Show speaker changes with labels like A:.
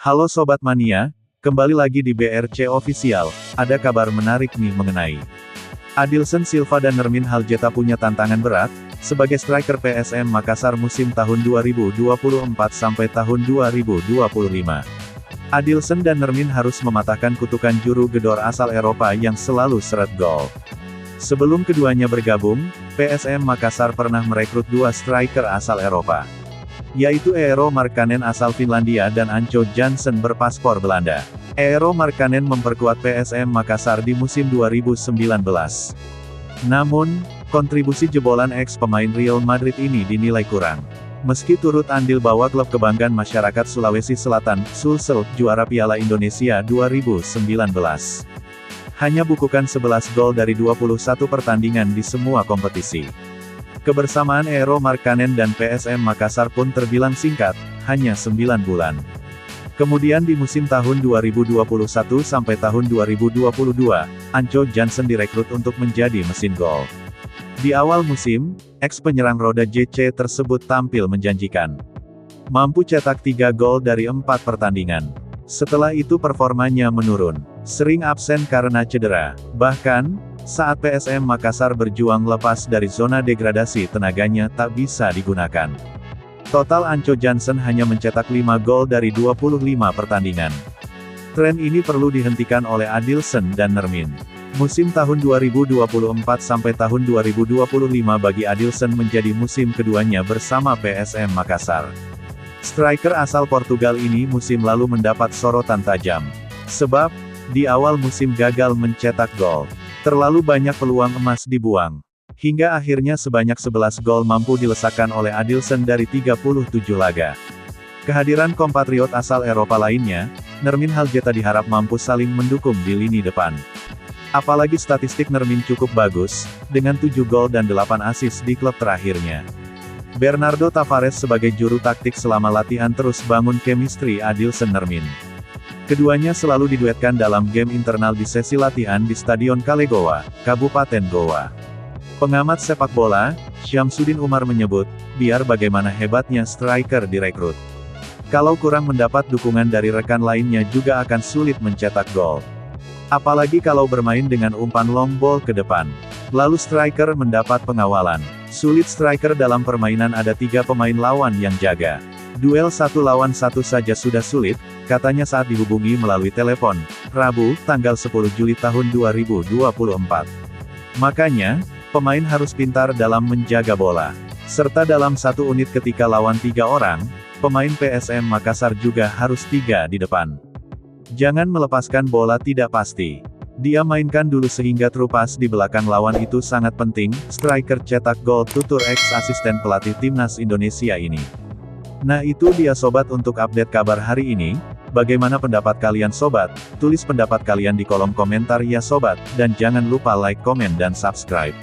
A: Halo Sobat Mania, kembali lagi di BRC Official. Ada kabar menarik nih mengenai Adilson Silva dan Nermin Haljeta punya tantangan berat, sebagai striker PSM Makassar musim tahun 2024 sampai tahun 2025. Adilson dan Nermin harus mematahkan kutukan juru gedor asal Eropa yang selalu seret gol. Sebelum keduanya bergabung, PSM Makassar pernah merekrut dua striker asal Eropa, yaitu Eero Markkanen asal Finlandia dan Anco Jansen berpaspor Belanda. Eero Markkanen memperkuat PSM Makassar di musim 2019. Namun, kontribusi jebolan ex-pemain Real Madrid ini dinilai kurang. Meski turut andil bawa klub kebanggaan masyarakat Sulawesi Selatan, Sulsel, juara Piala Indonesia 2019. Hanya bukukan 11 gol dari 21 pertandingan di semua kompetisi. Kebersamaan Eero Markkanen dan PSM Makassar pun terbilang singkat, hanya 9 bulan. Kemudian di musim tahun 2021 sampai tahun 2022, Anco Jansen direkrut untuk menjadi mesin gol. Di awal musim, ex-penyerang roda JC tersebut tampil menjanjikan. Mampu cetak 3 gol dari 4 pertandingan. Setelah itu performanya menurun, sering absen karena cedera. Bahkan, saat PSM Makassar berjuang lepas dari zona degradasi, tenaganya tak bisa digunakan. Total Anco Jansen hanya mencetak 5 gol dari 25 pertandingan. Tren ini perlu dihentikan oleh Adilson dan Nermin. Musim tahun 2024 sampai tahun 2025 bagi Adilson menjadi musim keduanya bersama PSM Makassar. Striker asal Portugal ini musim lalu mendapat sorotan tajam. Sebab, di awal musim gagal mencetak gol. Terlalu banyak peluang emas dibuang. Hingga akhirnya sebanyak 11 gol mampu dilesakkan oleh Adilson dari 37 laga. Kehadiran kompatriot asal Eropa lainnya, Nermin Haljeta diharap mampu saling mendukung di lini depan. Apalagi statistik Nermin cukup bagus, dengan 7 gol dan 8 assist di klub terakhirnya. Bernardo Tavares sebagai juru taktik selama latihan terus bangun chemistry Adilson-Nermin. Keduanya selalu diduetkan dalam game internal di sesi latihan di Stadion Kalegowa, Kabupaten Goa. Pengamat sepak bola, Syamsuddin Umar menyebut, biar bagaimana hebatnya striker direkrut, kalau kurang mendapat dukungan dari rekan lainnya juga akan sulit mencetak gol. Apalagi kalau bermain dengan umpan long ball ke depan. Lalu striker mendapat pengawalan. Sulit striker dalam permainan ada 3 pemain lawan yang jaga. Duel 1 lawan 1 saja sudah sulit, katanya saat dihubungi melalui telepon, Rabu, tanggal 10 Juli tahun 2024. Makanya, pemain harus pintar dalam menjaga bola. Serta dalam satu unit ketika lawan 3 orang, pemain PSM Makassar juga harus 3 di depan. Jangan melepaskan bola tidak pasti. Dia mainkan dulu sehingga terupas di belakang lawan itu sangat penting, striker cetak gol tutur ex-asisten pelatih Timnas Indonesia ini. Nah itu dia sobat untuk update kabar hari ini. Bagaimana pendapat kalian sobat? Tulis pendapat kalian di kolom komentar ya sobat, dan jangan lupa like, komen dan subscribe.